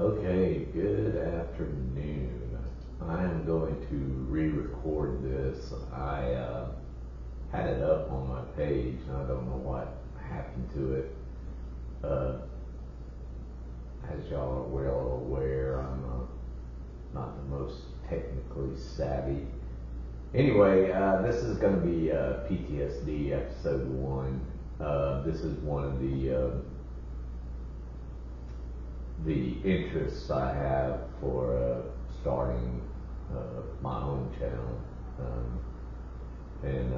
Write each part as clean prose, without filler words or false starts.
Okay, good afternoon. I am going to re-record this. I had it up on my page and I don't know what happened to it. As y'all are well aware, I'm not the most technically savvy. Anyway, this is going to be PTSD episode 1. This is one of the interests I have for starting my own channel and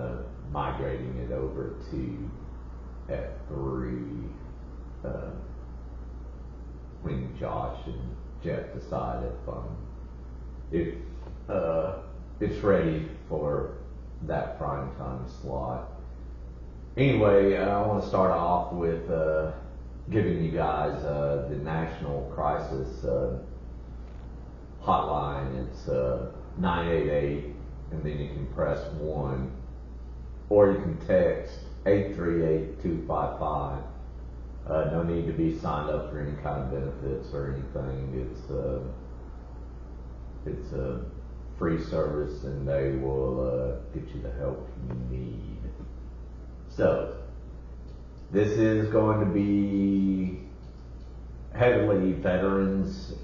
migrating it over to F3 when Josh and Jeff decide if it's ready for that prime time slot. Anyway, I want to start off with giving you guys the National Crisis hotline. It's 988, and then you can press 1, or you can text 838-255. No need to be signed up for any kind of benefits or anything. It's a free service, and they will get you the help you need. So, this is going to be heavily veterans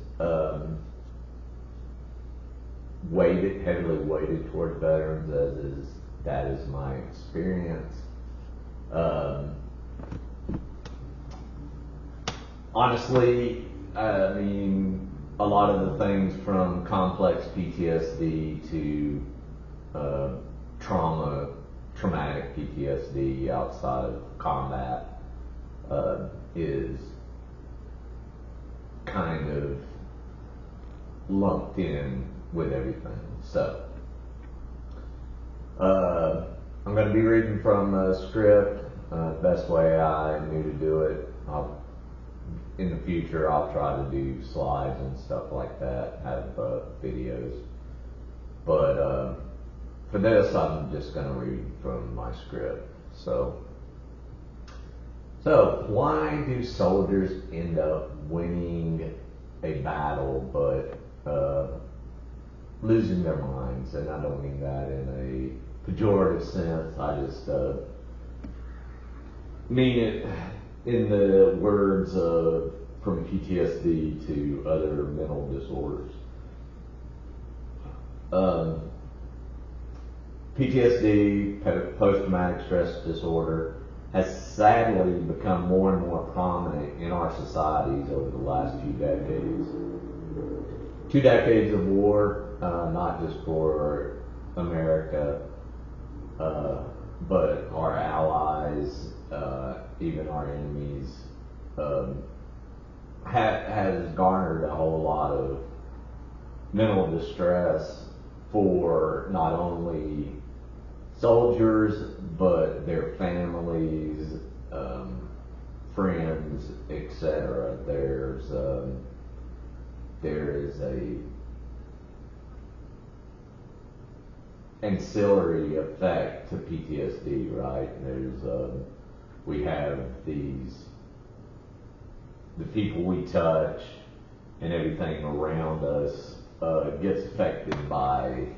heavily weighted towards veterans, that is my experience. Honestly, I mean, a lot of the things from complex PTSD to traumatic PTSD outside of combat is kind of lumped in with everything. So I'm going to be reading from a script. Best way I knew to do it. In the future, I'll try to do slides and stuff like that, have videos. But for this, I'm just going to read from my script. So why do soldiers end up winning a battle but losing their minds? And I don't mean that in a pejorative sense. I just mean it in the words of from PTSD to other mental disorders. PTSD, post-traumatic stress disorder, has sadly become more and more prominent in our societies over the last few decades. 2 decades of war, not just for America, but our allies, even our enemies, has garnered a whole lot of mental distress for not only soldiers, but their families, friends, etc. There is a ancillary effect to PTSD, right? We have the people we touch and everything around us gets affected by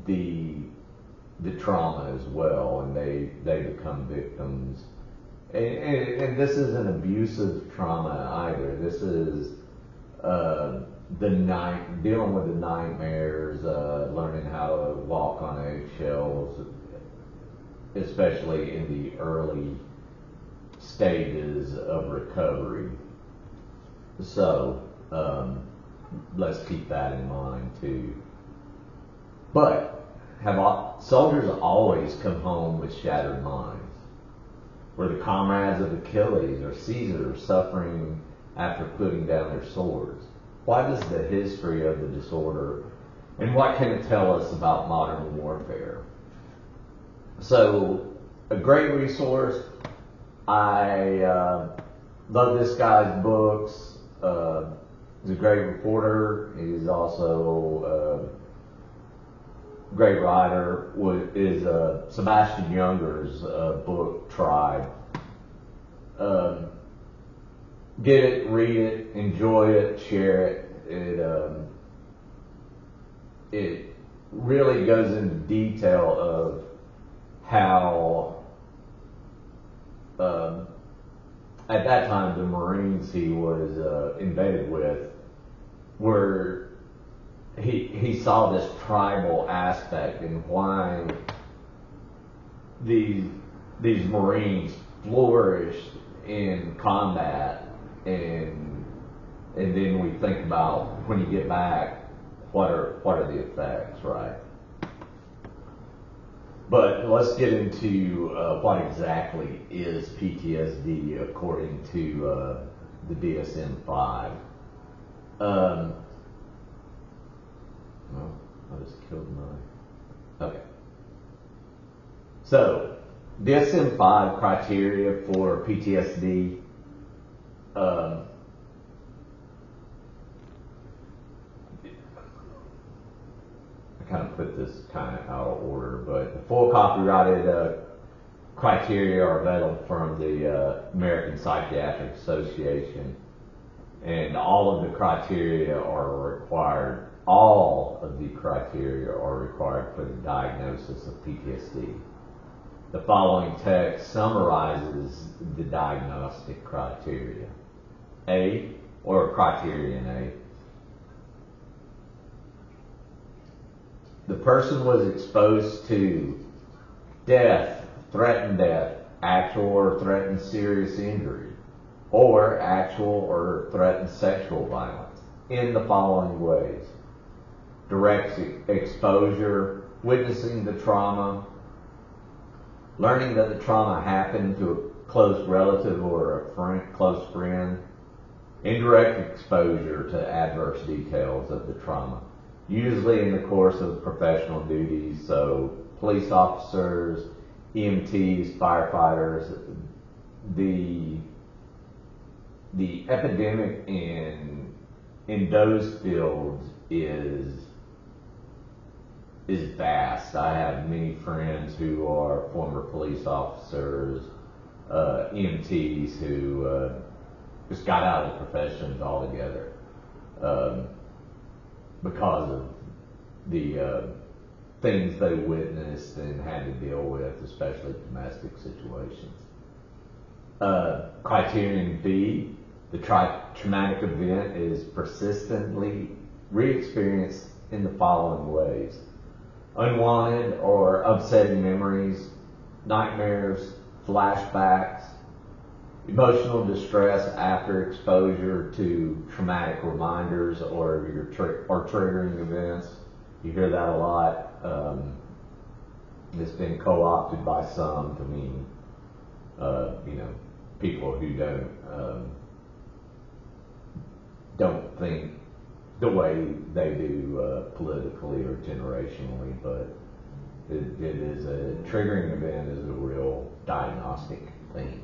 the trauma as well, and they become victims. And this isn't abusive trauma either. This is dealing with the nightmares, learning how to walk on eggshells, especially in the early stages of recovery. So let's keep that in mind too. But have soldiers always come home with shattered minds? Were the comrades of Achilles or Caesar suffering after putting down their swords? Why does the history of the disorder, and what can it tell us about modern warfare? So, a great resource. I love this guy's books. He's a great reporter. He's also a great writer. Is Sebastian Junger's book Tribe. get it, read it, enjoy it, share it. It really goes into detail of how at that time the Marines he was embedded with were he saw this tribal aspect and why these Marines flourished in combat, and then we think about when you get back, what are the effects, right? But let's get into what exactly is PTSD according to the DSM-5. Well, I just killed my. Okay. So, DSM-5 criteria for PTSD. I kind of put this kind of out of order, but the full copyrighted criteria are available from the American Psychiatric Association, and all of the criteria are required. All of the criteria are required for the diagnosis of PTSD. The following text summarizes the diagnostic criteria. A, or criterion A. The person was exposed to death, threatened death, actual or threatened serious injury, or actual or threatened sexual violence in the following ways: direct exposure, witnessing the trauma, learning that the trauma happened to a close relative or a close friend, indirect exposure to adverse details of the trauma, usually in the course of professional duties, so police officers, EMTs, firefighters. The epidemic in those fields is vast. I have many friends who are former police officers, EMTs who just got out of the professions altogether because of the things they witnessed and had to deal with, especially domestic situations. Criterion B, the traumatic event is persistently re-experienced in the following ways: unwanted or upsetting memories, nightmares, flashbacks, emotional distress after exposure to traumatic reminders or triggering events. You hear that a lot. It's been co-opted by some to mean, people who don't think the way they do politically or generationally, but it is a triggering event, is a real diagnostic thing.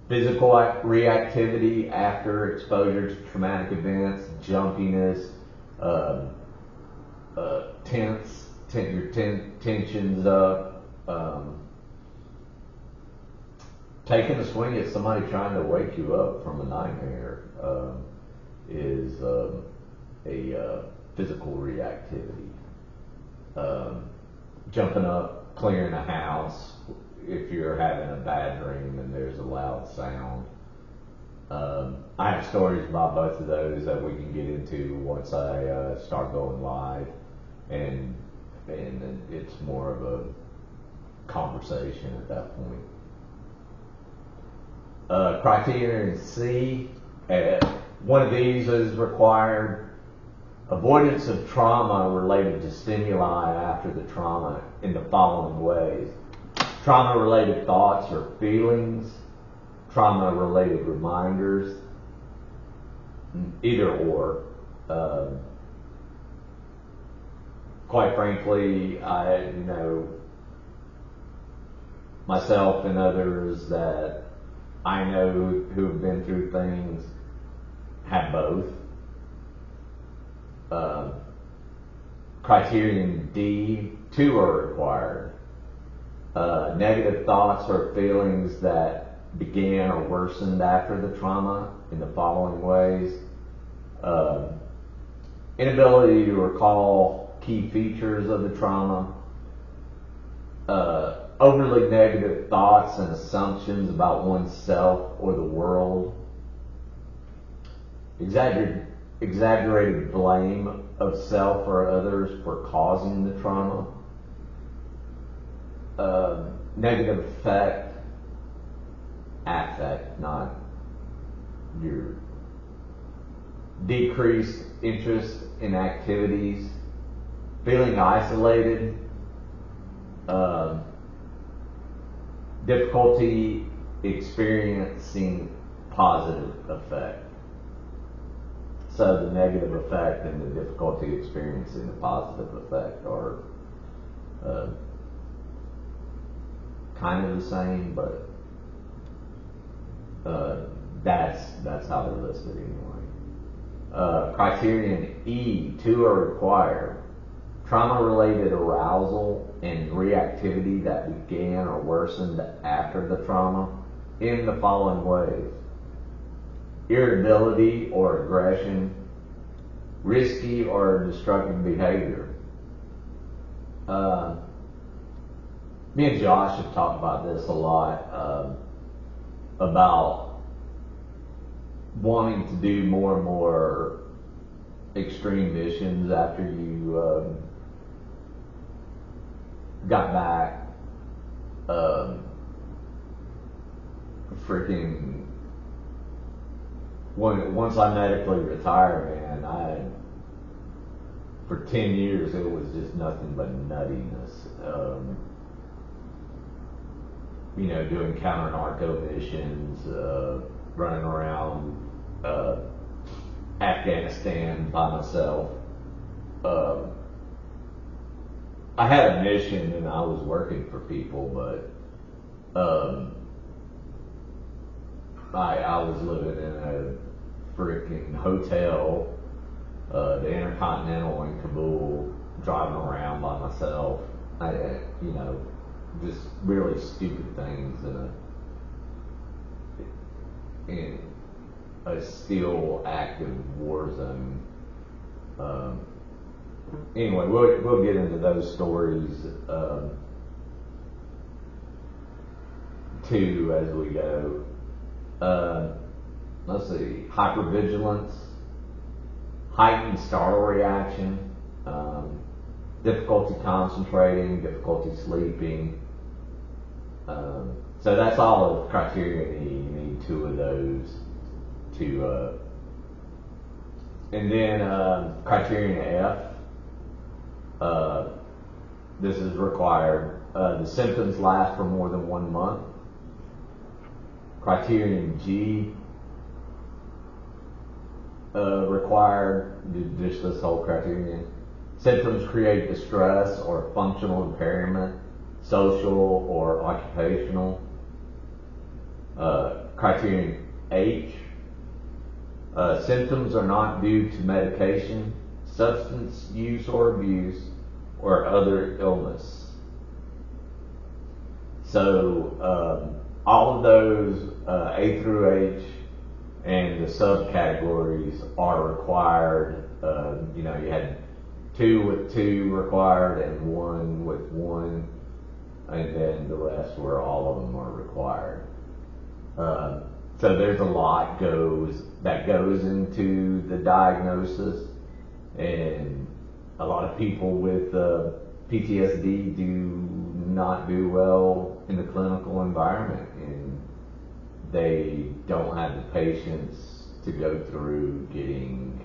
Physical reactivity after exposure to traumatic events, jumpiness, tensions up, taking a swing at somebody trying to wake you up from a nightmare is a physical reactivity. Jumping up, clearing a house if you're having a bad dream and there's a loud sound. I have stories about both of those that we can get into once I start going live, and it's more of a conversation at that point. Criterion C, one of these is required: avoidance of trauma related to stimuli after the trauma in the following ways: trauma-related thoughts or feelings, trauma-related reminders, either or. Quite frankly, myself and others that I know who have been through things have both. Criterion D, 2 are required. Negative thoughts or feelings that began or worsened after the trauma in the following ways. Inability to recall key features of the trauma, overly negative thoughts and assumptions about oneself or the world, exaggerated blame of self or others for causing the trauma, negative affect, not your decreased interest in activities, feeling isolated, difficulty experiencing positive effect. So the negative effect and the difficulty experiencing the positive effect are kind of the same, but that's how they're listed anyway. Criterion E, 2 are required. Trauma-related arousal and reactivity that began or worsened after the trauma in the following ways: irritability or aggression, risky or destructive behavior. Me and Josh have talked about this a lot, about wanting to do more and more extreme missions after you got back. Freaking once I medically retired, man, for 10 years it was just nothing but nuttiness. Doing counter-narco missions, running around Afghanistan by myself. I had a mission and I was working for people, but I was living in a freaking hotel, the Intercontinental in Kabul, driving around by myself. Just really stupid things in a still active war zone. Anyway, we'll get into those stories too as we go. Let's see, hypervigilance, heightened startle reaction, difficulty concentrating, difficulty sleeping. So that's all of criteria E. You need 2 of those to, and then criterion F. This is required. The symptoms last for more than 1 month. Criterion G, required, just this whole criterion. Symptoms create distress or functional impairment, social or occupational. Criterion H, symptoms are not due to medication, substance use or abuse, or other illness. So all of those A through H and the subcategories are required. You had 2 with 2 required and 1 with 1, and then the rest were all of them are required. So there's a lot that goes into the diagnosis, and a lot of people with PTSD do not do well in the clinical environment, and they don't have the patience to go through getting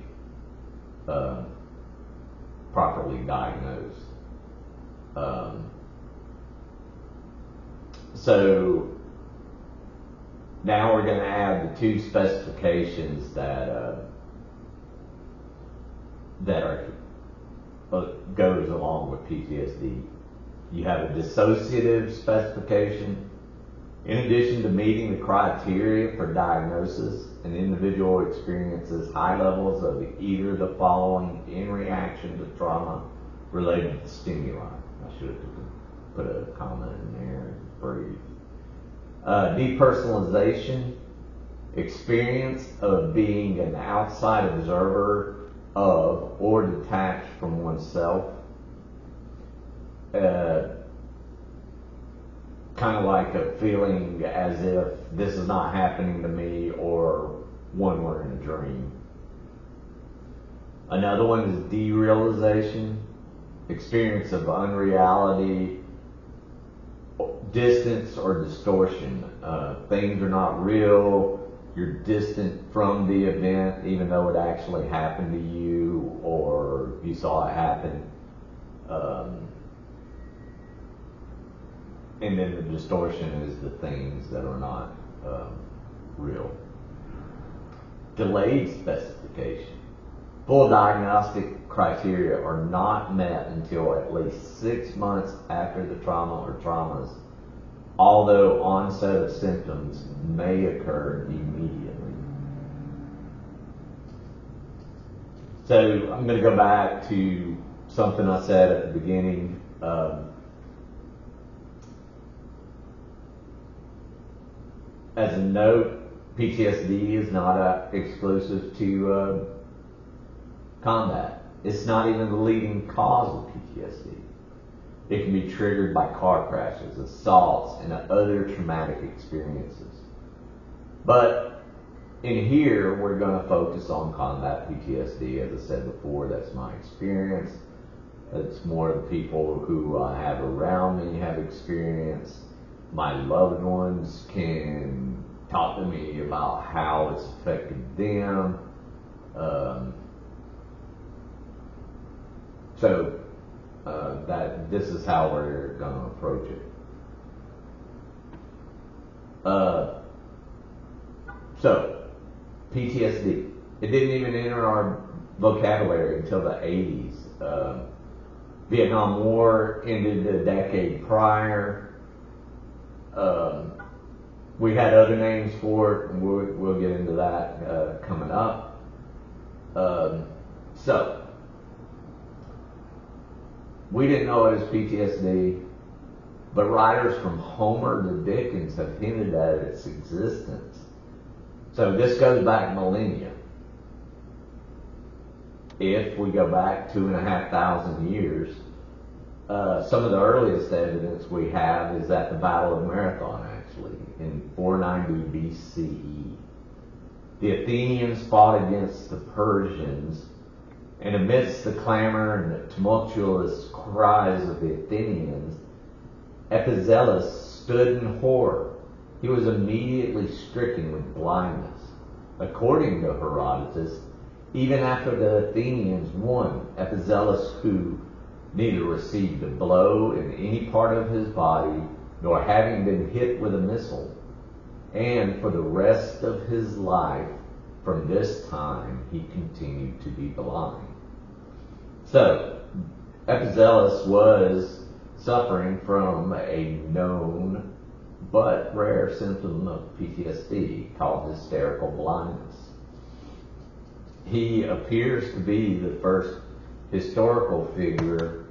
properly diagnosed. So now we're going to add the 2 specifications that goes along with PTSD. You have a dissociative specification. In addition to meeting the criteria for diagnosis, an individual experiences high levels of either the following in reaction to trauma related to stimuli. I should have put a comment in there and breathe. Depersonalization, experience of being an outside observer of or detached from oneself. Kind of like a feeling as if this is not happening to me, or one we're in a dream. Another one is derealization, experience of unreality, distance or distortion. Things are not real, you're distant from the event even though it actually happened to you or you saw it happen. And then the distortion is the things that are not real. Delayed specification. Full diagnostic criteria are not met until at least 6 months after the trauma or traumas, although onset of symptoms may occur immediately. So I'm going to go back to something I said at the beginning. As a note, PTSD is not exclusive to combat. It's not even the leading cause of PTSD. It can be triggered by car crashes, assaults, and other traumatic experiences. But in here, we're going to focus on combat PTSD. As I said before, that's my experience. It's more the people who I have around me have experience. My loved ones can talk to me about how it's affected them. That this is how we're going to approach it. So, PTSD. It didn't even enter our vocabulary until the 80s. Vietnam War ended a decade prior. We had other names for it, and we'll get into that coming up. So, we didn't know it as PTSD, but writers from Homer to Dickens have hinted at its existence. So this goes back millennia. If we go back 2,500 years, some of the earliest evidence we have is at the Battle of Marathon, actually, in 490 BCE. The Athenians fought against the Persians, and amidst the clamor and the tumultuous cries of the Athenians, Ptsd stood in horror. He was immediately stricken with blindness. According to Herodotus, even after the Athenians won, Ptsd, who neither received a blow in any part of his body, nor having been hit with a missile, and for the rest of his life, from this time, he continued to be blind. So, Ptsd was suffering from a known but rare symptom of PTSD called hysterical blindness. He appears to be the first historical figure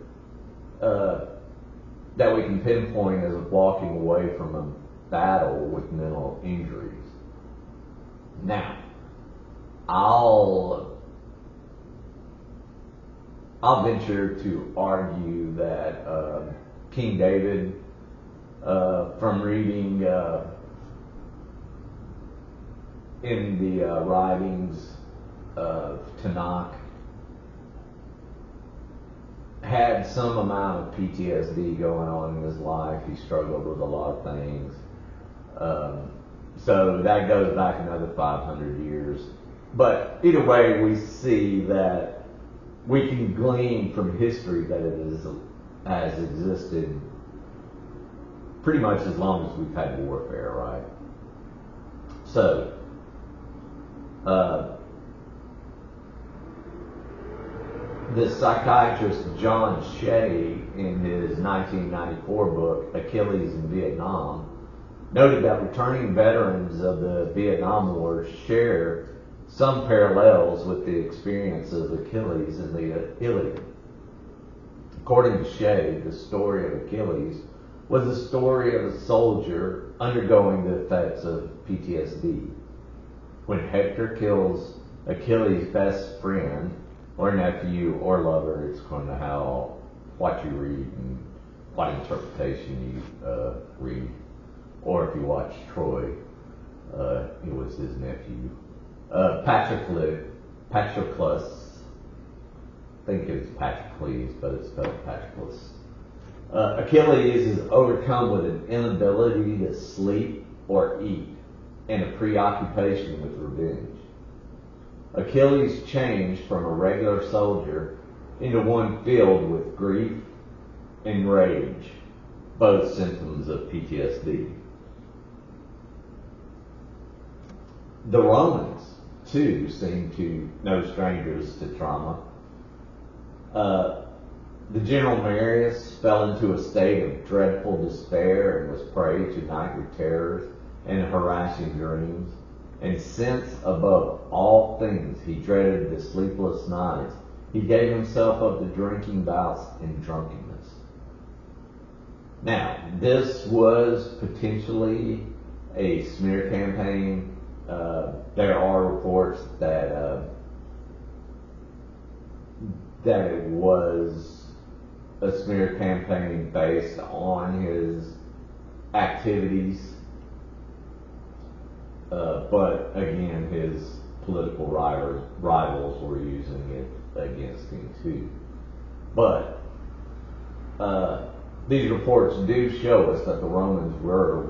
that we can pinpoint as walking away from a battle with mental injuries. Now, I'll venture to argue that King David, from reading in the writings of Tanakh, had some amount of PTSD going on in his life. He struggled with a lot of things. So that goes back another 500 years. But either way, we see that we can glean from history that it has existed pretty much as long as we've had warfare, right? So, the psychiatrist John Shea, in his 1994 book, Achilles in Vietnam, noted that returning veterans of the Vietnam War share some parallels with the experience of Achilles in the Iliad. According to Shea, the story of Achilles was the story of a soldier undergoing the effects of PTSD. When Hector kills Achilles' best friend, or nephew, or lover, it's according to how, what you read and what interpretation you read. Or if you watch Troy, it was his nephew. Patroclus, I think it's Patrocles, but it's spelled Patroclus. Achilles is overcome with an inability to sleep or eat and a preoccupation with revenge. Achilles changed from a regular soldier into one filled with grief and rage, both symptoms of PTSD. The Romans, too, seemed to no strangers to trauma. The general Marius fell into a state of dreadful despair and was prey to nightly terrors and harassing dreams. And since, above all things, he dreaded the sleepless nights, he gave himself up to drinking bouts and drunkenness. Now, this was potentially a smear campaign. There are reports that it was a smear campaign based on his activities, but again, his political rivals were using it against him too. But these reports do show us that the Romans were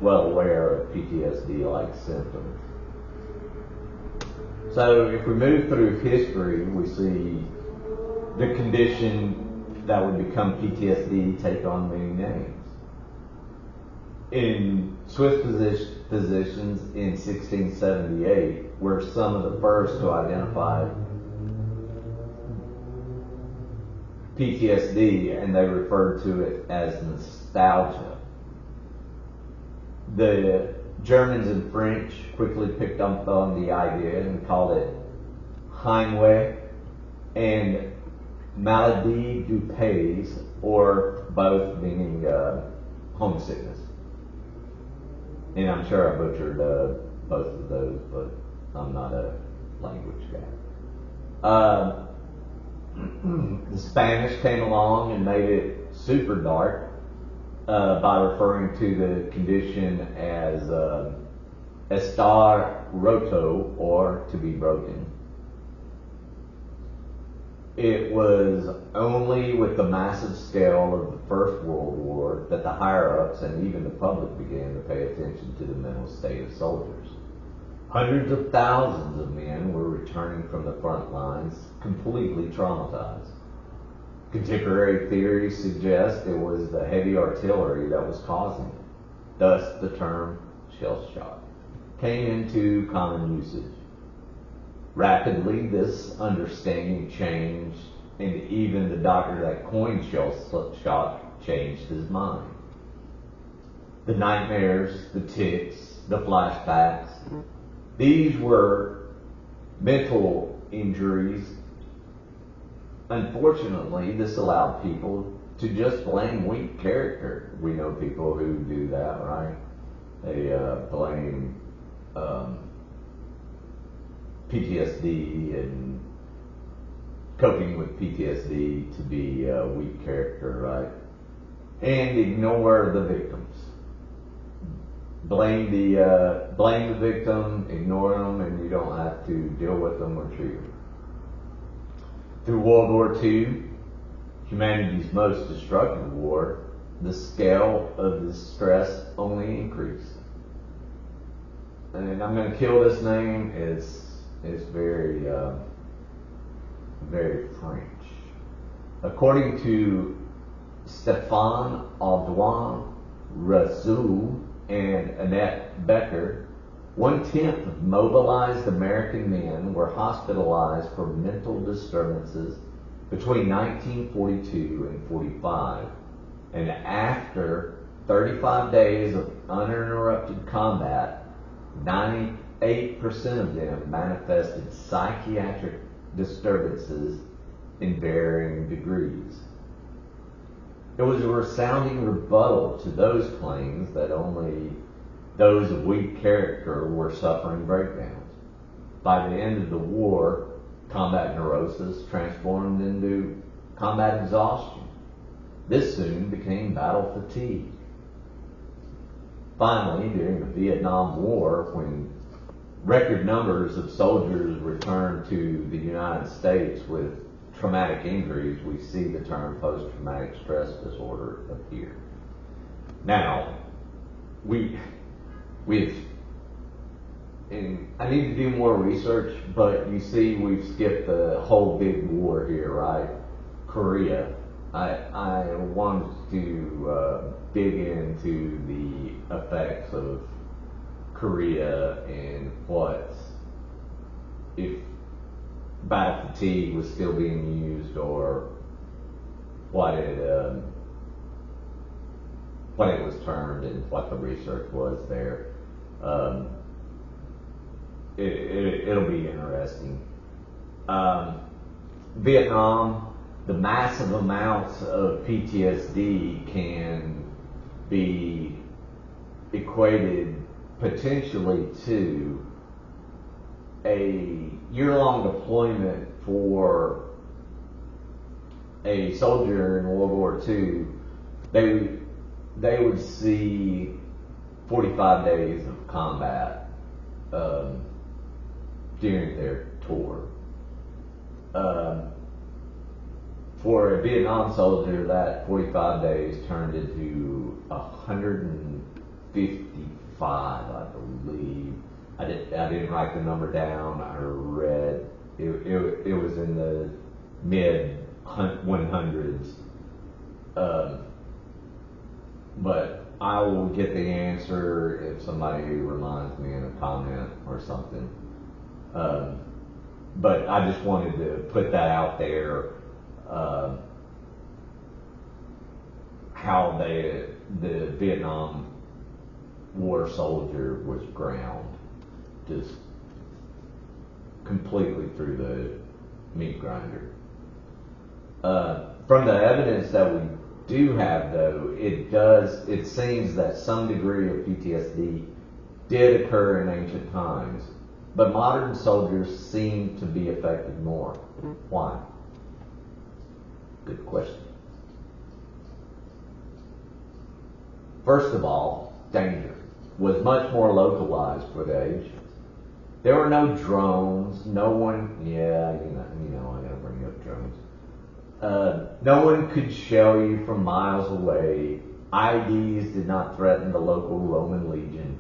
well aware of PTSD-like symptoms. So if we move through history, we see the condition that would become PTSD take on many names. In Swiss physicians in 1678 were some of the first to identify PTSD, and they referred to it as nostalgia. The Germans and French quickly picked up on the idea and called it Heimweh and maladie du pays, or both meaning homesickness. And I'm sure I butchered both of those, but I'm not a language guy. The Spanish came along and made it super dark by referring to the condition as estar roto, or to be broken. It was only with the massive scale of the First World War that the higher-ups and even the public began to pay attention to the mental state of soldiers. Hundreds of thousands of men were returning from the front lines completely traumatized. Contemporary theories suggest it was the heavy artillery that was causing it. Thus, the term shell shock came into common usage. Rapidly, this understanding changed, and even the doctor that coined shell shock changed his mind. The nightmares, the tics, the flashbacks, these were mental injuries. Unfortunately, this allowed people to just blame weak character. We know people who do that, right? They blame PTSD and coping with PTSD to be a weak character, right? And ignore the victims. Blame the victim, ignore them, and you don't have to deal with them or treat them. Through World War II, humanity's most destructive war, the scale of the stress only increased. And I'm going to kill this name. It's very, very French. According to Stéphane Audouin Rasoul and Annette Becker, 1/10 of mobilized American men were hospitalized for mental disturbances between 1942 and 45, and after 35 days of uninterrupted combat, 98% of them manifested psychiatric disturbances in varying degrees. It was a resounding rebuttal to those claims that only those of weak character were suffering breakdowns. By the end of the war, combat neurosis transformed into combat exhaustion. This soon became battle fatigue. Finally, during the Vietnam War, when record numbers of soldiers returned to the United States with traumatic injuries, we see the term post-traumatic stress disorder appear. Now, and I need to do more research, but you see we've skipped the whole big war here, right? Korea. I wanted to dig into the effects of Korea and what, if battle fatigue was still being used, or what it was termed and what the research was there. It'll be interesting. Vietnam, the massive amounts of PTSD can be equated potentially to a year-long deployment for a soldier in World War II. They would see 45 days of combat during their tour. For a Vietnam soldier, that 45 days turned into 155, I believe. I didn't write the number down. I read it was in the mid 100s. But I will get the answer if somebody reminds me in a comment or something. But I just wanted to put that out there. How the Vietnam War soldier was ground just completely through the meat grinder. From the evidence that we do have, though, it seems that some degree of PTSD did occur in ancient times, but modern soldiers seem to be affected more. Why? Good question. First of all, danger was much more localized for the ancients. There were no drones. No one, I gotta bring up drones. No one could shell you from miles away. IEDs did not threaten the local Roman legion.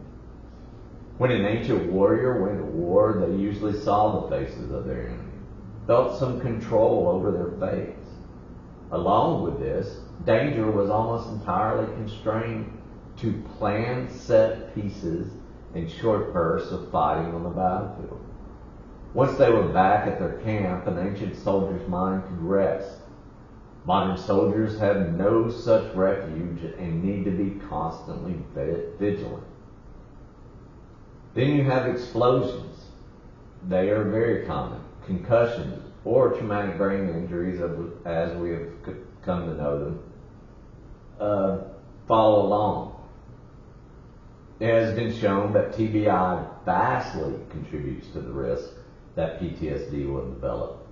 When an ancient warrior went to war, they usually saw the faces of their enemy, felt some control over their fates. Along with this, danger was almost entirely constrained to planned set pieces and short bursts of fighting on the battlefield. Once they were back at their camp, an ancient soldier's mind could rest. Modern soldiers have no such refuge and need to be constantly vigilant. Then you have explosions. They are very common. Concussions or traumatic brain injuries, as we have come to know them, follow along. It has been shown that TBI vastly contributes to the risk that PTSD will develop.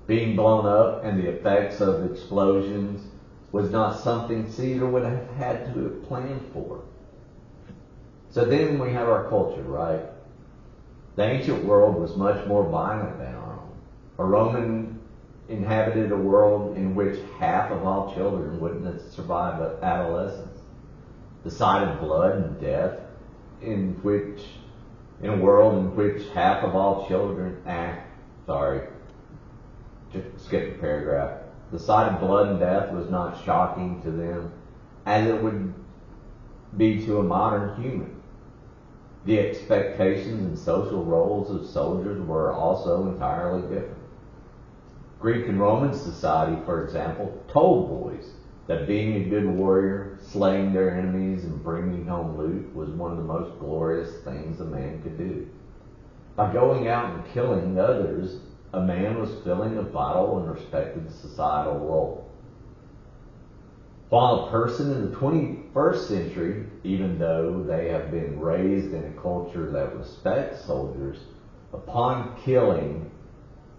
Being blown up and the effects of explosions was not something Caesar would have had to have planned for. So then we have our culture, right? The ancient world was much more violent than our own. A Roman inhabited a world in which half of all children wouldn't survive adolescence. The sight of blood and death, in a world in which half of all children skip a paragraph. The sight of blood and death was not shocking to them as it would be to a modern human. The expectations and social roles of soldiers were also entirely different. Greek and Roman society, for example, told boys that being a good warrior, slaying their enemies, and bringing home loot was one of the most glorious things a man could do. By going out and killing others, a man was filling a vital and respected societal role. While a person in the 21st century, even though they have been raised in a culture that respects soldiers, upon killing,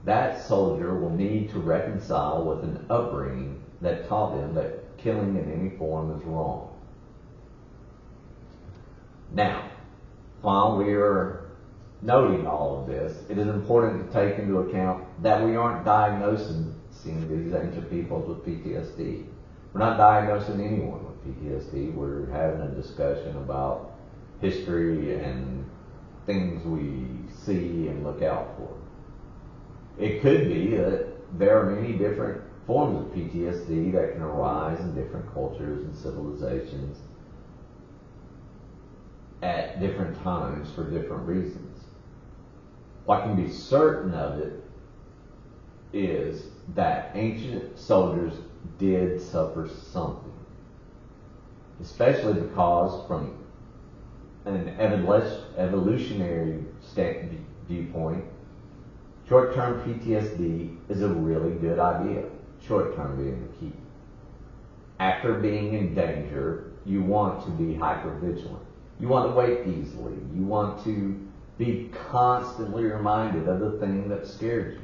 that soldier will need to reconcile with an upbringing that taught them that killing in any form is wrong. Now, while we are noting all of this, it is important to take into account that we aren't diagnosing these ancient peoples with PTSD. We're not diagnosing anyone with PTSD. We're having a discussion about history and things we see and look out for. It could be that there are many different forms of PTSD that can arise in different cultures and civilizations at different times for different reasons. What can be certain of it is that ancient soldiers did suffer something, especially because from an evolutionary viewpoint, short-term PTSD is a really good idea, short-term being the key. After being in danger, you want to be hypervigilant. You want to wake easily. You want to be constantly reminded of the thing that scared you.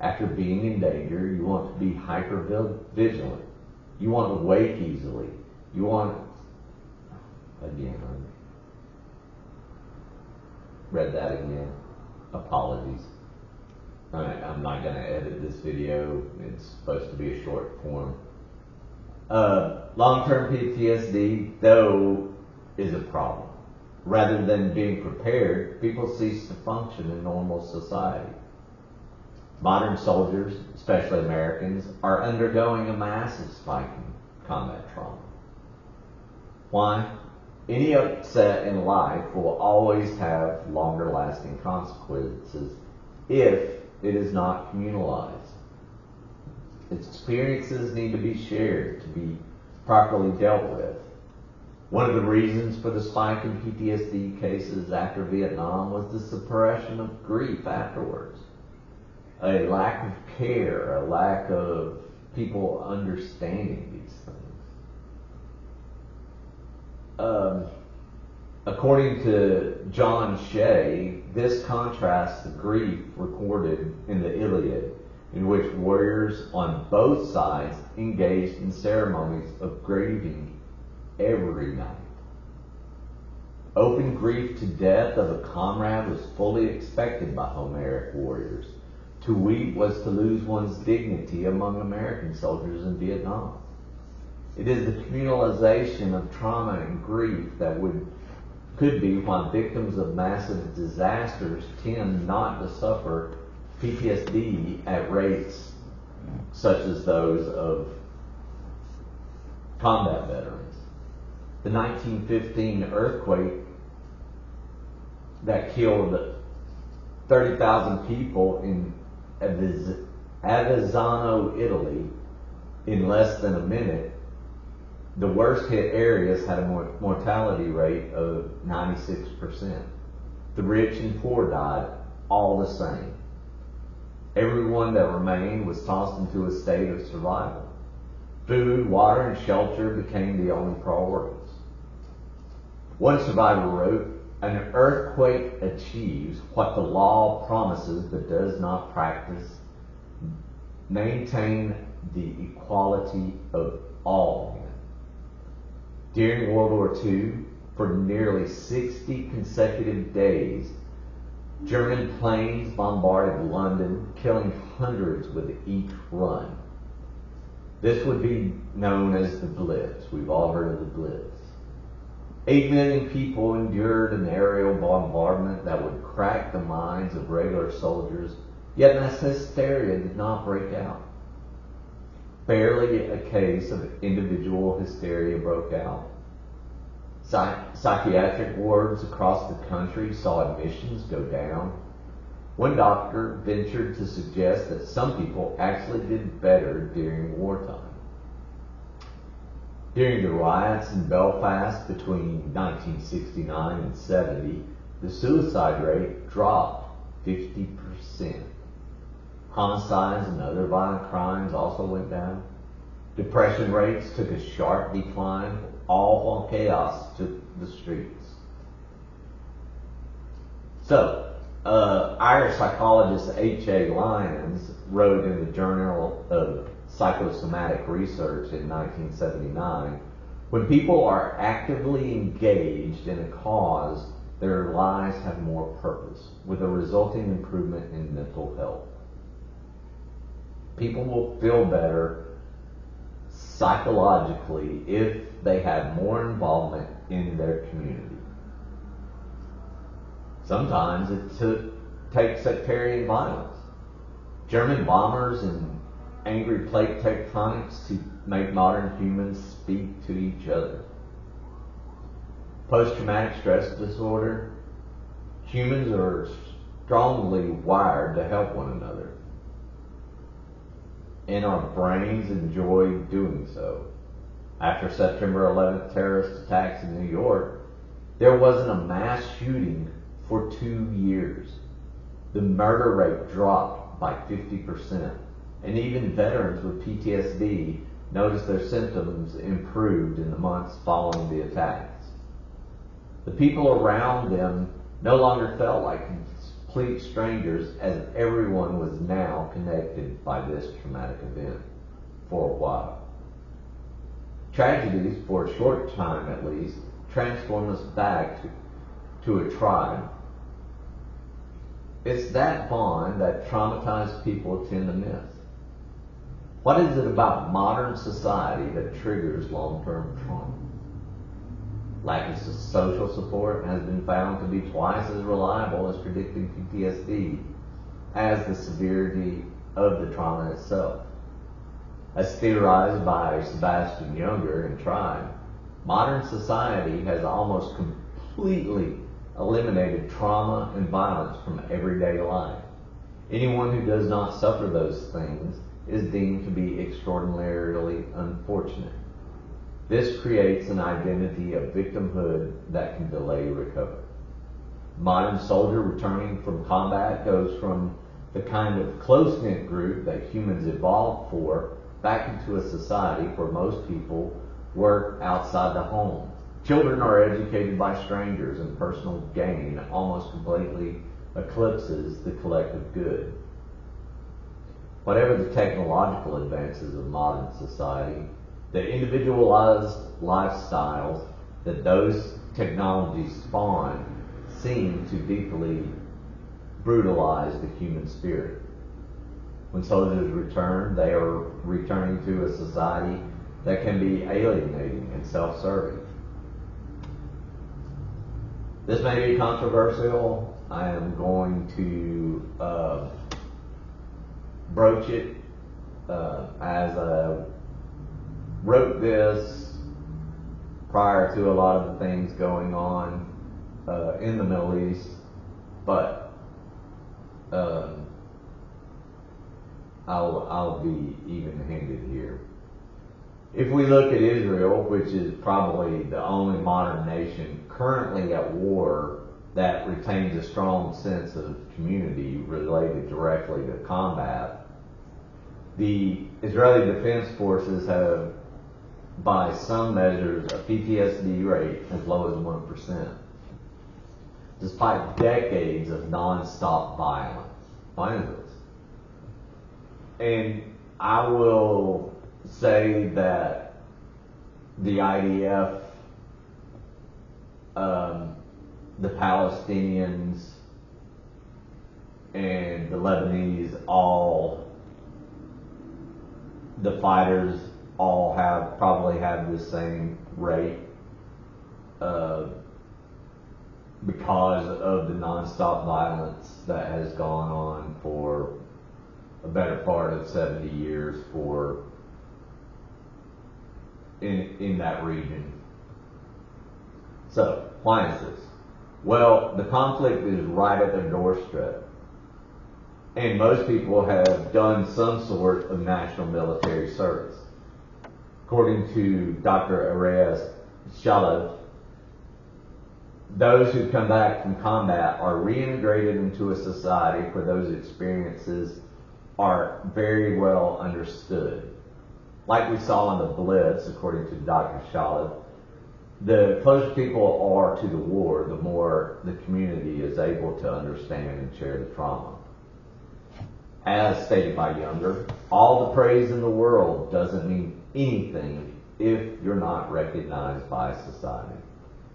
After being in danger, you want to be hyper-vigilant. You want to wake easily. You want, again, I read that again. Apologies. I'm not going to edit this video. It's supposed to be a short form. Long-term PTSD, though, is a problem. Rather than being prepared, people cease to function in normal society. Modern soldiers, especially Americans, are undergoing a massive spike in combat trauma. Why? Any upset in life will always have longer lasting consequences if it is not communalized. Experiences need to be shared to be properly dealt with. One of the reasons for the spike in PTSD cases after Vietnam was the suppression of grief afterwards. A lack of care, a lack of people understanding these things. According to John Shea, this contrasts the grief recorded in the Iliad, in which warriors on both sides engaged in ceremonies of grieving every night. Open grief to death of a comrade was fully expected by Homeric warriors. To weep was to lose one's dignity among American soldiers in Vietnam. It is the communalization of trauma and grief that could be why victims of massive disasters tend not to suffer PTSD at rates such as those of combat veterans. The 1915 earthquake that killed 30,000 people in Avezzano, Italy, in less than a minute, the worst hit areas had a mortality rate of 96%. The rich and poor died all the same. Everyone that remained was tossed into a state of survival. Food, water, and shelter became the only priorities. One survivor wrote, "An earthquake achieves what the law promises but does not practice: maintain the equality of all men." During World War II, for nearly 60 consecutive days, German planes bombarded London, killing hundreds with each run. This would be known as the Blitz. We've all heard of the Blitz. 8 million people endured an aerial bombardment that would crack the minds of regular soldiers, yet mass hysteria did not break out. Barely a case of individual hysteria broke out. Psychiatric wards across the country saw admissions go down. One doctor ventured to suggest that some people actually did better during wartime. During the riots in Belfast between 1969 and 70, the suicide rate dropped 50%. Homicides and other violent crimes also went down. Depression rates took a sharp decline, all while chaos took the streets. So, Irish psychologist H.A. Lyons wrote in the Journal of Psychosomatic Research in 1979, when people are actively engaged in a cause, their lives have more purpose, with a resulting improvement in mental health. People will feel better psychologically if they have more involvement in their community. Sometimes it takes sectarian violence. German bombers and angry plate tectonics to make modern humans speak to each other. Post-traumatic stress disorder. Humans are strongly wired to help one another, and our brains enjoy doing so. After September 11th terrorist attacks in New York, there wasn't a mass shooting for 2 years. The murder rate dropped by 50%, and even veterans with PTSD noticed their symptoms improved in the months following the attacks. The people around them no longer felt like complete strangers, as everyone was now connected by this traumatic event for a while. Tragedies, for a short time at least, transform us back to a tribe. It's that bond that traumatized people tend to miss. What is it about modern society that triggers long-term trauma? Lack of social support has been found to be twice as reliable as predicting PTSD as the severity of the trauma itself. As theorized by Sebastian Junger in Tribe, modern society has almost completely eliminated trauma and violence from everyday life. Anyone who does not suffer those things is deemed to be extraordinarily unfortunate. This creates an identity of victimhood that can delay recovery. Modern soldier returning from combat goes from the kind of close-knit group that humans evolved for back into a society where most people work outside the home. Children are educated by strangers, and personal gain almost completely eclipses the collective good. Whatever the technological advances of modern society, the individualized lifestyles that those technologies spawn seem to deeply brutalize the human spirit. When soldiers return, they are returning to a society that can be alienating and self-serving. This may be controversial. I am going to broach it as I wrote this prior to a lot of the things going on in the Middle East, but I'll be even-handed here. If we look at Israel, which is probably the only modern nation currently at war that retains a strong sense of community related directly to combat, the Israeli Defense Forces have, by some measures, a PTSD rate as low as 1%, despite decades of non-stop violence. Why is this? And I will say that the IDF, the Palestinians, and the Lebanese, the fighters all probably have the same rate because of the nonstop violence that has gone on for a better part of 70 years in that region. So, why is this? Well, the conflict is right at their doorstep, and most people have done some sort of national military service. According to Dr. Arias Shalev, those who come back from combat are reintegrated into a society where those experiences are very well understood. like we saw in the Blitz, according to Dr. Shalid, the closer people are to the war, the more the community is able to understand and share the trauma. As stated by Younger, all the praise in the world doesn't mean anything if you're not recognized by society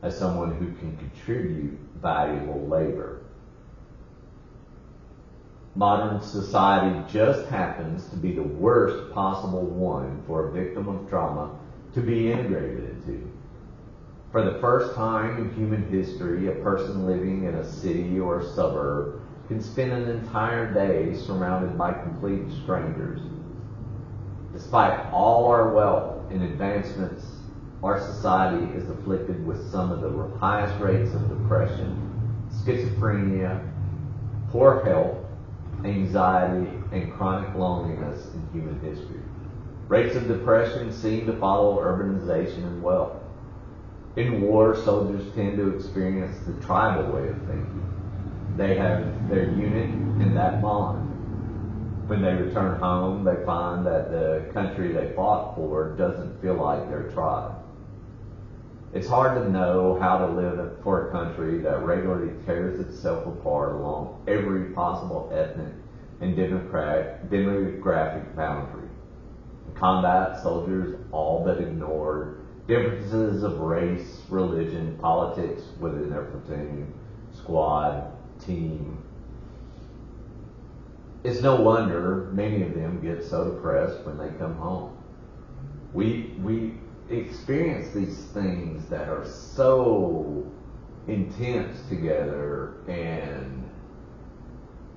as someone who can contribute valuable labor. Modern society just happens to be the worst possible one for a victim of trauma to be integrated into. For the first time in human history, a person living in a city or a suburb can spend an entire day surrounded by complete strangers. Despite all our wealth and advancements, our society is afflicted with some of the highest rates of depression, schizophrenia, poor health, anxiety, and chronic loneliness in human history. Rates of depression seem to follow urbanization and wealth. In war, soldiers tend to experience the tribal way of thinking. They have their unit and that bond. When they return home, they find that the country they fought for doesn't feel like their tribe. It's hard to know how to live for a country that regularly tears itself apart along every possible ethnic and demographic boundary. In combat, soldiers all but ignored differences of race, religion, politics within their platoon, squad, team. It's no wonder many of them get so depressed when they come home. We experience these things that are so intense together and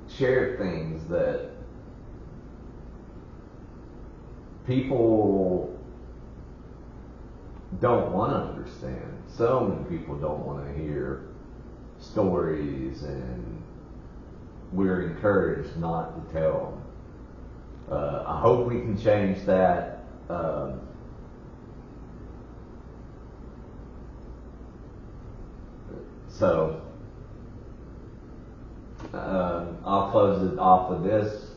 share things that people don't want to understand. So many people don't want to hear stories, and we're encouraged not to tell them. I hope we can change that. So I'll close it off with this.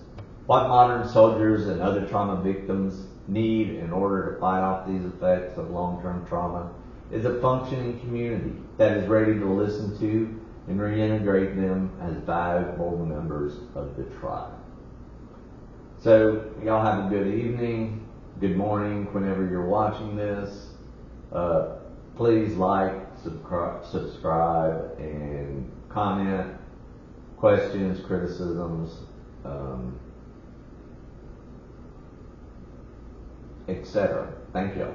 What modern soldiers and other trauma victims need in order to fight off these effects of long-term trauma is a functioning community that is ready to listen to and reintegrate them as valuable members of the tribe. So y'all have a good evening, good morning whenever you're watching this. Please like, subscribe, and comment, questions, criticisms, etc. Thank you.